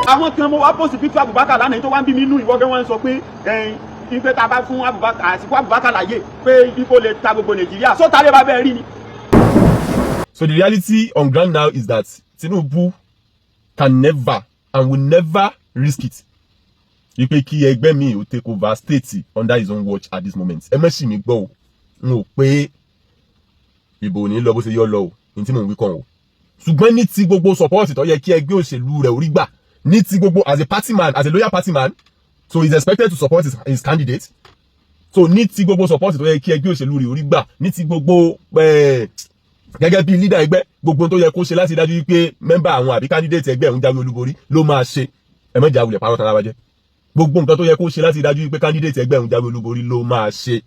àwọn kan mo wá post picture Abubakar lánàá tó wá ń bí mi nú ìwọ́gẹ́ wọn sọ pé ife tá a bá fún Abubakar àsìkò Abubakar láyè pé ipò lè ta gbogbo Nàìjíríà sọ tàlẹ́ bá bẹ́ẹ̀ rí ni. So the reality on ground now is that Tinubu can never and will never risk it. Ipe kí ẹgbẹ́ mi ó take over state under his own watch at this moment. Ẹ má ṣì mí gbọ́ o. N ò pé ìbò ní lọ bó ṣe yọ lọ o. Ní tí mò ń wí kàn o. Ṣùgbọ́n ní ti gbogbo support tó yẹ kí ẹgbẹ́ òṣèlú rẹ̀ orí gbà. Ní ti gbogbo as a party man, as a loyal party man, so he's expected to support his candidate. So ní ti gbogbo support tó yẹ kí ẹgbẹ́ òṣèlú rẹ̀ orí gbà. Ní ti gbogbo gẹ́gẹ́ bí leader ẹgbẹ́ gbogbo tó yẹ kó ṣe láti dájú wípé member àwọn àbí candidate ẹgbẹ́ òun jáwé olúborí ló máa ṣe. Ẹ má jà wulẹ̀ parọ́ tara wa jẹ́. Gbogbo nǹkan tó yẹ kó ṣe láti dájú wípé candidate ẹgbẹ́ òun jáwé olúborí ló máa ṣe.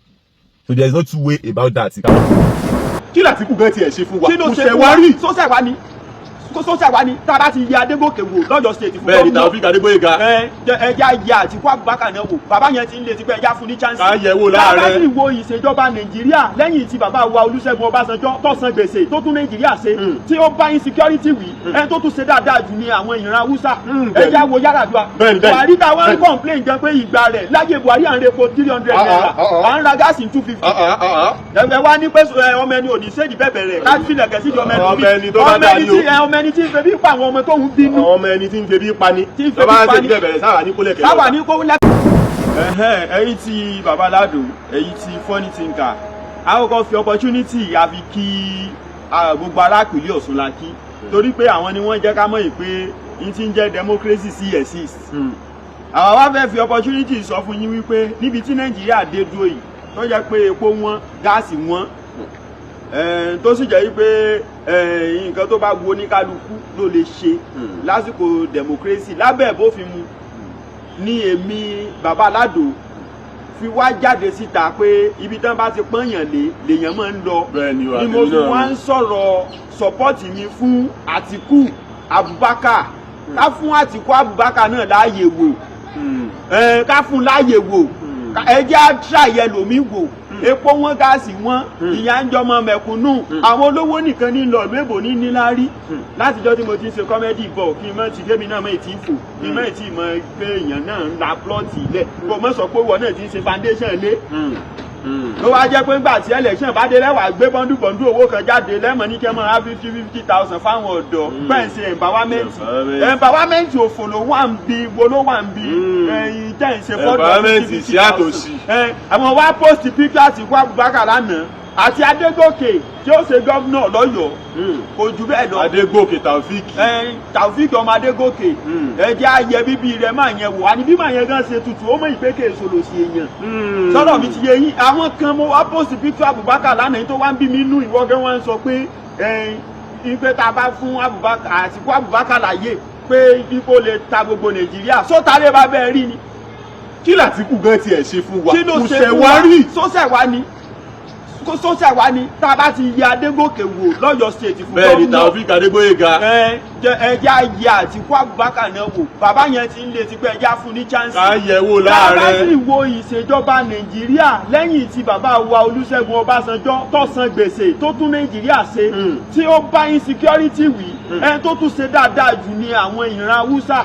So there is no two way about that. Kí l'Àtíkù gan tiẹ̀ ṣe fún wa? Kí ló ṣe wá rí? Sọ́sẹ̀ wá ni. Sọ́sẹ̀ wá ni tá a bá ti yẹ Adégòkè wò lọ́yọ̀ state fún bẹ́ẹ̀ ni Taofik Adégbóyèga. ẹja yẹ Àtíkù Abubakar náà wò bàbá yẹn ti ń lé tipẹ́ ẹja fún ní chance. ká yẹ wò láàrẹ. bàbá sì wo ìṣèjọba Nàìjíríà lẹ́yìn tí bàbá wa Olúṣẹ́gun Ọbásanjọ́ tó san gbèsè tó tún Nàìjíríà ṣe tí ó bá insecurity wí ẹni tó tún ṣe dáadáa jù ní àwọn ìran Haúsá ẹja wo Yar'Adua. Buhari táwọn ń complain gan pé ìgbà rẹ̀ láyé Buhari à ń repo 300 naira à ń ra gáàsì 250. ẹ wá ní pé ọmọ ẹni ò ní ṣèdí bẹ̀bẹ̀ rẹ̀ láti fi lẹ̀kẹ̀ sí ọmọ ẹni tí ń fẹ́ bí pa àwọn ọmọ tó ń bínú. ọmọ ẹni tí ń fẹ́ bí pani. tó bá ń ṣe bí bẹ̀rẹ̀ sáwà ní kólẹ̀kẹ̀. sáwà ní kólẹ̀kẹ̀. ẹ̀yin tí baba Alado ẹ̀yin tí funny thinker àkọ́kọ́ fi opportunity àfi kí gbogbo aráàpìlẹ̀ Ọ̀ṣun la kí torí pé àwọn ni wọ́n jẹ́ ká mọ̀ pé yín ti ń jẹ́ democracy sí exist. àwọn wá fẹ́ fi opportunity sọ fún yín wípé níbi tí Nàìjíríà dé dúró yìí tó jẹ́ pé epo wọ́n gáàsì wọ́n tó sì jẹ́ wípé nǹkan tó bá wo oníkálukú ló lè ṣe lásìkò democracy lábẹ́ bófin mu ní èmi baba Alado fi wá jáde síta pé ibi tán bá ti pọ́nyàn lèèyàn máa ń lọ ni mo fi wá ń sọ̀rọ̀ support mi fún Àtíkù Abubakar ká fún Àtíkù Abubakar náà láàyè wò ká fún láàyè wò ẹjẹ́ àṣàyẹ lòmí wò epo wọn gáàsì wọn ìyà ń jọmọ mẹ̀kúnnù àwọn olówó nìkan ní lọ lóòbò ní níláárí látijọ́ tí mo ti ń ṣe kọ́mẹ́dì bọ̀ kí n mọ̀ tí débi náà mọ̀ ètí fò kí n mọ̀ ètí mọ̀ pé èèyàn náà ń la plọ́ọ̀tì ilẹ̀ kò mọ̀ sọ pé wọn náà ti ń ṣe foundation lé ló wá jẹ́ pé ńgbà tí election bá dé lẹ́wà gbé bọ́ndù owó kan jáde lẹ́mọ̀ ní kẹ́mọ́ á 50,000 fáwọn ọ̀dọ́ pẹ́ǹsì empowerment òfò ló wà ń bi wo ló wà ń bi ẹ̀yìn tẹ̀ ń ṣe fọ́dọ̀ 50,000 àwọn wá post picture Àtíkù Abubakar lánàá àti Adégòkè tí ó ṣe gómìnà lọ́yọ̀ọ́ kò jù bẹ́ẹ̀ lọ. Adégòkè Taofik ọmọ Adégòkè ẹjẹ́ ayẹ bíbí rẹ̀ máa yẹn wò àní bí máa yẹn gan ṣe tutù ó mọ̀ ìpékè èsòlò sí èèyàn. sọ́dọ̀ mi ti yé yín àwọn kan mo wá post picture Abubakar lánàá tó wá ń bí mi nú ìwọ́gẹ́ wọn sọ pé ipe tá a bá fún Àtíkù Abubakar láyè pé ipò lè ta gbogbo Nàìjíríà sọ tàlẹ́ bá bẹ́ẹ̀ rí ni. Kí l'Àtíkù gan tiẹ̀ ṣe fún wa? kí ló ṣe wá rí? sọ́sẹ̀ wá ni sọ́sẹ̀ wá ní tá a bá ti yẹ Adégòkè wò lọ́yọ̀ state fún bẹ́ẹ̀ ni Taofik Adégbóyèga. ẹja yẹ Àtíkù Abubakar náà wò bàbá yẹn ti ń lé tipẹ́ ẹja fún ní chance. ká yẹ wò láàrẹ. bàbá sì wo ìṣèjọba Nàìjíríà lẹ́yìn tí bàbá wa Olúṣẹ́gun Ọbásanjọ́ tó san gbèsè tó tún Nàìjíríà ṣe tí ó bá insecurity wí ẹni tó tún ṣe dáadáa jù ní àwọn ìran Haúsá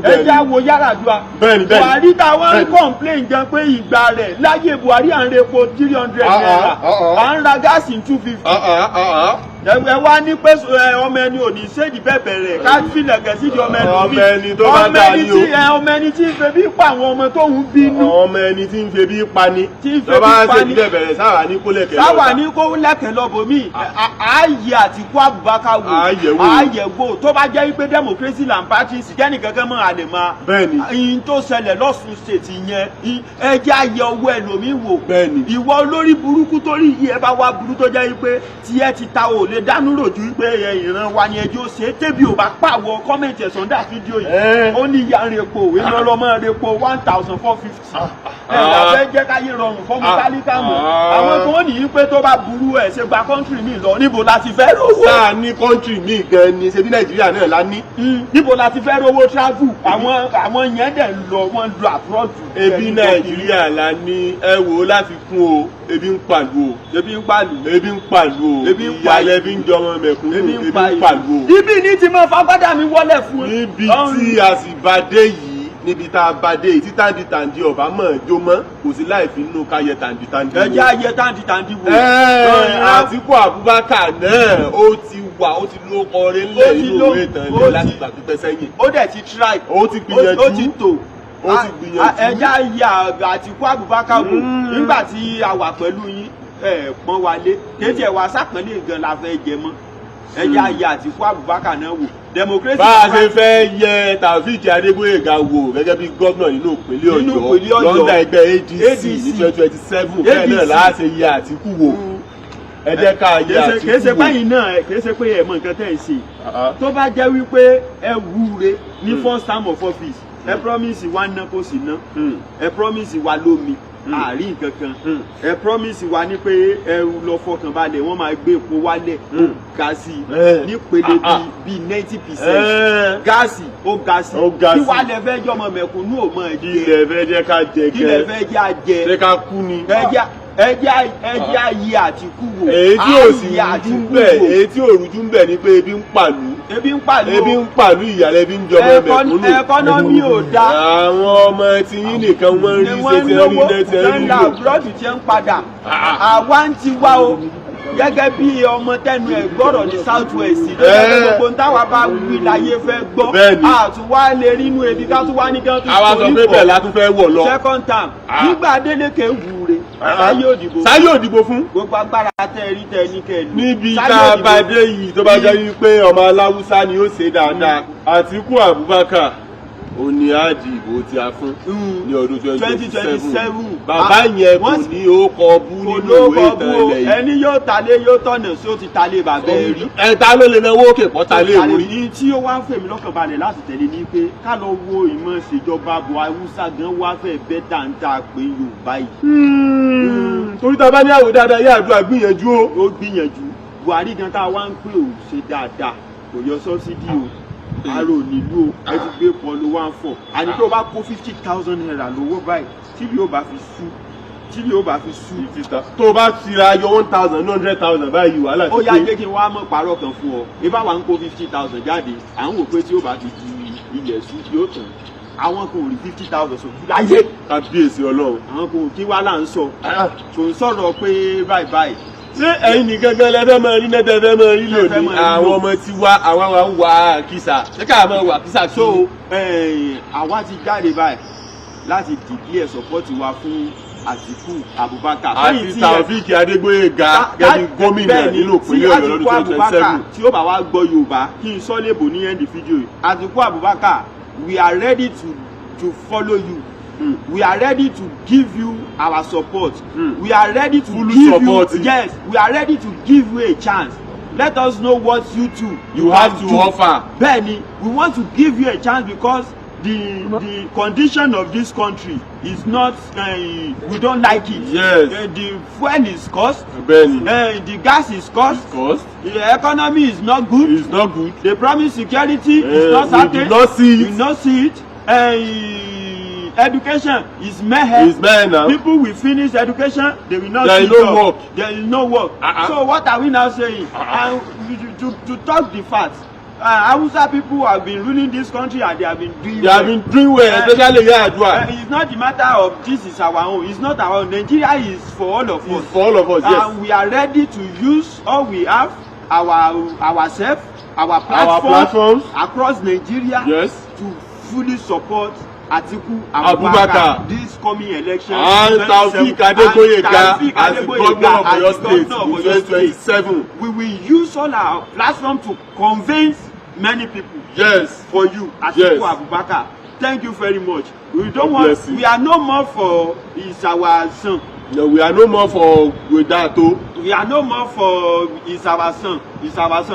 ẹja wo Yar'Adua. Buhari táwọn ń complain gan pé ìgbà rẹ̀ láyé Buhari à ń repo 300 naira à ń ra gáàsì 250. ẹ wá ní pé ọmọ ẹni ò ní ṣèdí bẹ̀bẹ̀ rẹ̀ ká fi lẹ̀kẹ̀ sí di ọmọ ẹni tó bá dá ní o. ọmọ ẹni tí ń fẹ́ bí pa àwọn ọmọ tó ń bínú. ọmọ ẹni tí ń fẹ́ bí pani. tó bá ń ṣèdí bẹ̀bẹ̀ rẹ̀ sáwà ní kólẹ̀kẹ̀ lọ́ba. sáwà ní kólẹ̀kẹ̀ lọ́bọ̀mí ààyè Àtíkù Abubakar wò ààyèwò tó bá jẹ́ pé democracy and parties kẹ́ni kankan mọ́ àlè máa. bẹ́ẹ̀ni. ìyìn tó ṣẹlẹ̀ lọ́sùn state yẹn ẹjẹ́ àyè ọwọ́ ẹlòmíì wò. bẹ́ẹ̀ni. ìwọ olórí burúkú torí yìí ẹ bá wá burú tó jẹ́ pé tiẹ̀ ti ta ò lè dánú rojú pé ìran wa ni ẹjọ́ ṣe tẹ́bi ò bá pàwọ́ kọ́mẹ̀ntì ẹ̀sán dà fídíò yìí ó ní ìyá ń repo iná lọ́mọ repo 1,450. fẹ́ jẹ́ káyé rọrùn fọ́mọ tálíkà mọ̀ àwọn tó ní í pé tó bá burú ẹ̀ ṣe gba kọ́ńtírì míì lọ níbo la ti fẹ́ rówó. sáà ní kọ́ńtírì míì gan ni ṣe bí nàìjíríà náà la ní. níbo la ti fẹ́ rówó travel àwọn yẹn dẹ̀ lọ wọ́n lọ abroad. ebi nàìjíríà la ní ẹ wò ó láti kún o ebi ń pàlú o ebi ń pàlú ebi ń pàlú o ìyàlẹ̀ ebi ń jọmọ mẹ̀kúnnù ebi ń pàlú o. ibi ní ti máa fagbádá mi wọlé fún ẹ. níbi tí a sì bá dé yìí níbi tá a bá dé yìí tí tàǹdì ọba mọ̀ jó mọ́ kò sí láì fi inú ká yẹ tàǹdì wò. ẹ jẹ́ ayẹ tàǹdì wò. Àtíkù Abubakar náà ó ti wà ó ti ló kọrin ńlẹ̀ nínú òwe ìtàn ilé láti gbà pípẹ́ sẹ́yìn. ó dẹ̀ ti try ó ti gbìyànjú ó ti tò ó ti gbìyànjú. ẹ jẹ́ ayẹ Àtíkù Abubakar wò nígbà tí a wà pẹ̀lú yín pọ́n wálé kéjì ẹ̀ wá sápẹ́lẹ̀ gan la fẹ́ jẹ mọ́ ẹ jẹ́ ayẹ Àtíkù Abubakar náà wò. democracy. bá a ṣe fẹ́ yẹ Taofeek Adégbóyèga wò gẹ́gẹ́ bí gómìnà nínú ìpínlẹ̀ Ọ̀yọ́ lọ́ndà ẹgbẹ́ ADC ní 2027 bẹ́ẹ̀ náà láà ṣe yẹ Àtíkù wò ẹ jẹ́ ká yẹ Àtíkù wò. kìí ṣe báyìí náà kìí ṣe pé ẹ mọ nǹkan tẹ́ ẹ ṣe tó bá jẹ́ wípé ẹ wúre ní first term of office ẹ promise wa ná kó sì ná ẹ promise wa lómi àárín kankan ẹ promise wa ní pé ẹ lọ fọkàn balẹ̀ wọ́n máa gbé epo wálẹ̀ ó ga sí i nípele bíi 90%. gáàsì ó ga sí i kí wàá lẹ fẹ́ jọmọ mẹ̀kúnnù ò mọ̀ ẹ jẹ kí lẹ fẹ́ jẹ́ ká jẹ kí lẹ fẹ́ jẹ́ àjẹ ṣé ká kú ni. ẹjẹ ayé Àtíkù wò èyí tí ò sì rújú ń bẹ èyí tí ò rújú ń bẹ ni pé ebi ń pàlú ìyàlẹ̀ ebi ń jọmọ mẹ̀kúnnù ẹkọ́nọ́mì ò dáa àwọn ọmọ tí yín nìkan wọ́n rí ṣe ti rí ilé ti rí lò búrọ́dù tí ń padà àwa ń ti wá o gẹ́gẹ́ bí ọmọ tẹnu ẹ̀ gbọ́rọ̀ ní south west lọ́jọ́ gbogbo táwa bá wí láyé fẹ́ gbọ́ àtúwá lè rí inú ebi ká tún wá ní kí wọ́n tún àwa sọ pé bẹ́ẹ̀ la tún fẹ́ wọ̀ lọ. second term nígbà Adeleke wúre sáyé òdìbò fún. gbogbo agbára tẹ rí tẹ ní kẹlú. níbi tá a bá dé yìí tó bá jẹ́ wípé ọmọ aláwùsá ni ó ṣe dáadáa Àtíkù Abubakar ó ní àdìbò tí a fún ní ọdún 2027 bàbá yẹn kò ní ó kọ bú nínú ìwé ìtàn ilẹ̀ yìí. ẹni yóò talé yóò tọ̀nà sí ó ti talé bàbá ẹ rí. ẹ̀ta ló lè náwó òkè pọ̀ talé orí. ní tí ó wá ń fèmí lọ́kàn balẹ̀ láti tẹ̀lé ní pé ká lọ wo ìmọ̀ ìṣèjọba bọ̀ Haúsá gan wá fẹ́ bẹ́ dáńtà pé Yorùbá yìí. torí tá a bá ní àwò dáadáa yá àdúrà gbìyànjú o. ó gbìyànjú Buhari gan tá a wá ń pè ó ṣe dáadáa kò yọ sọ́bsidì o àrò nílùú ẹ ti gbé pọ̀ ló wá ń fọ̀ àní tó bá kó 50,000 naira lówó báyìí tí yóò bá fi sú tó o bá tira yọ 1,000 báyìí wàhálà ti ó yá jẹ́ kí n wá mọ́ parọ́ kan fún ọ ibà wà ń kó 50,000 jáde à ń wò pé tí ó bá ti di ilẹ̀ sú yóò tàn àwọn kò rí 50,000 sọ láyé kábíyèsí Ọlọ́run àwọn kò kí wá là ń sọ kò ń sọ̀rọ̀ pé báyìí ṣé ẹ̀yin nìkan gan lẹ́fẹ́ máa rí nẹ́tẹ́ fẹ́ máa rí lónìí àwọn ọmọ tí wá àwọn wa ń wà kìsà ṣé ká máa wà kìsà tó. àwa ti jáde báyìí láti declare support wa fún Àtíkù Abubakar. àti Taofeek Adégbóyèga gẹ́gẹ́ bí gómìnà nínú ìpínlẹ̀ Ọ̀yọ́ lọ́dún 2027. tí ó bá wá gbọ́ Yorùbá kí n sọ léèbò ní end fídíò yìí Àtíkù Abubakar we are ready to follow you. We are ready to give you our support. We are ready to give you we are ready to give you a chance. Let us know what you have to offer. Bẹ́ẹ̀ni, we want to give you a chance because the condition of this country is not we don't like it. Yes. The fuel is cost. Bẹ́ẹ̀ni. The gas is cost. The economy is not good. It's not good. The promised security is not certain. We do not see it. Education is mayhem. Now. People will finish education, they will not there see is no job. work. There is no work. So what are we now saying? To talk the facts, Hausa people have been ruling this country and they have been doing well, especially Yar'Adua. It's not the matter of this is our own. It's not our own. Nigeria is for all of us. It's for all of us, yes. And we are ready to use all we have, ourselves, our platforms across Nigeria to fully support Àtíkù Abubakar this coming election. And Taofeek Adégbóyèga as the governor of Oyo State in 2027. We will use all our platform to convince many people. Yes. For you, Àtíkù Abubakar. Thank you very much. We don't want. We are no more for is our son. No, we are no more for with that o. We are no more for it's our son,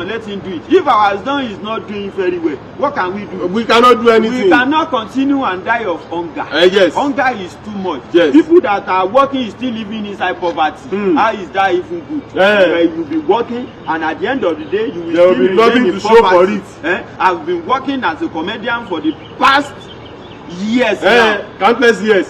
let him do it. If our son is not doing very well, what can we do? We cannot do anything. We cannot continue and die of hunger. Yes. Hunger is too much. Yes. People that are working is still living inside poverty. How is that even good? You will be working, and at the end of the day you will there still will be nothing remain to in show poverty. for it. I've been working as a comedian for the past years now. Countless years.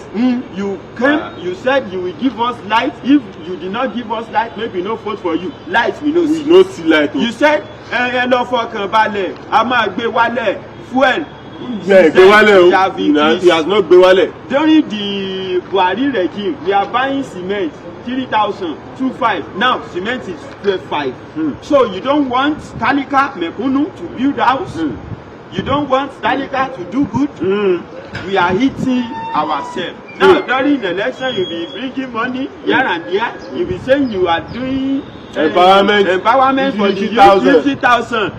You came, you said you will give us light. If you did not give us light, maybe no vote for you. Light we no see. We no see light. You said ẹ lọ fọkàn balẹ̀, a máa gbé wálẹ̀ fuel. Gbé wálẹ̀ o. He has not gbé wálẹ̀. During the Buhari regime, we are buying cement 3,000, 2,500. Now cement is 12,500. So you don't want Talika Mekunu to build house. You don't want Talika to do good. We are hitting ourselves. Now during the election, you be bringing money here and there. You be saying you are doing empowerment for the youth. 50,000.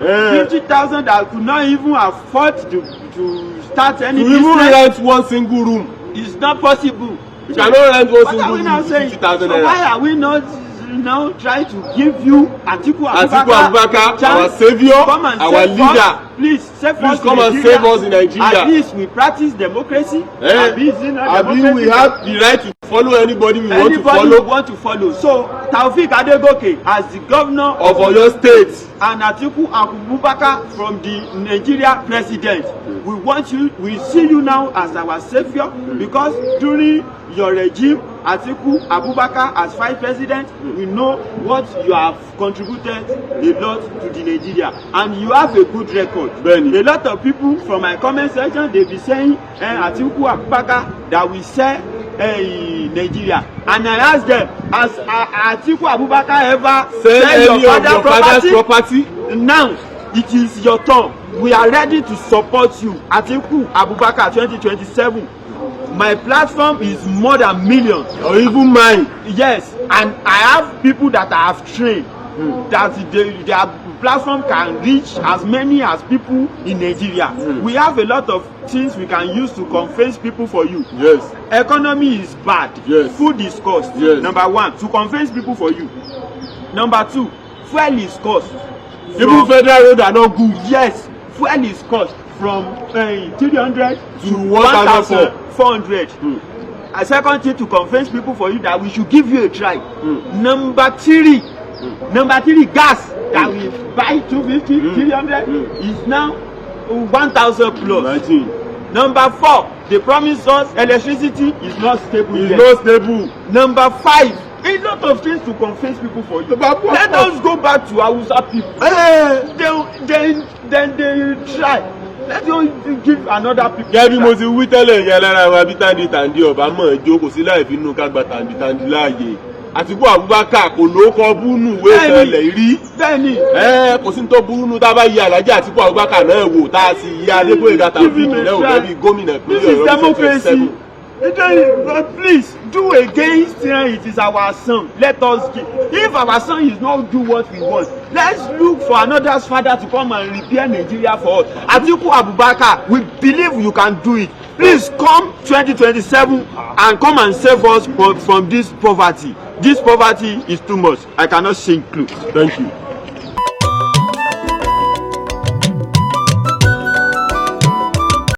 50,000 that could not even afford to start any business. To even rent one single room. It's not possible. You cannot rent one single room with 50,000 naira. So why are we not now trying to give you Atiku Abubakar, our savior, our leader? Please save us. Come and save us in Nigeria. At least we practice democracy. We have the right to follow anybody we want to follow. So Taofeek Adegoke as the governor of Oyo State and Atiku Abubakar from the Nigeria president. We want you. We see you now as our savior because during your regime, Atiku Abubakar as vice president, we know what you have contributed a lot to the Nigeria, and you have a good record. Benny. A lot of people from my comment section, they be saying Atiku Abubakar that we sell Nigeria, and I ask them, has Atiku Abubakar ever sell your father's property? Now it is your turn. We are ready to support you, Atiku Abubakar 2027. My platform is more than millions, or even mine. Yes, and I have people that I have trained that their platform can reach as many as people in Nigeria. We have a lot of things we can use to convince people for you. Yes. Economy is bad. Yes. Food is cost. Yes. Number one, to convince people for you. Number two, fuel is cost. Even federal road are not good. Yes, fuel is cost from 300 to 1,400. A second thing to convince people for you that we should give you a try. Number three, gas that we buy 250, 300 is now 1,000 plus. Imagine. Number four, they promise us electricity is not stable yet. It's not stable. Number five, a lot of things to convince people for you. Let us go back to Hausa people. Then they try. Let us give another people. Gẹ́gẹ́ bí mo ti wí tẹ́lẹ̀ yẹn lára wa bí tàǹdì ọba mọ̀ ẹjọ́ kò sí láì fi inú ká gba tàǹdì láàyè. Àtìkú Abubakar kò ló kọ búnú ìwé ìtẹ̀lẹ̀ rí. Bẹ́ẹ̀ni. Kò sí ní tó búnú tá a bá yí Alhaji Àtìkú Abubakar náà wò tá a sì yí Adégbóyèga Taofeek náà wò bẹ́ẹ̀ bí gómìnà ìpínlẹ̀ Ọ̀yọ́ 2027. But please do against it is our son. Let us give. If our son is not do what we want, let's look for another's father to come and repair Nigeria for us. Atiku Abubakar, we believe you can do it. Please come 2027 and come and save us from this poverty. This poverty is too much. I cannot sing close. Thank you.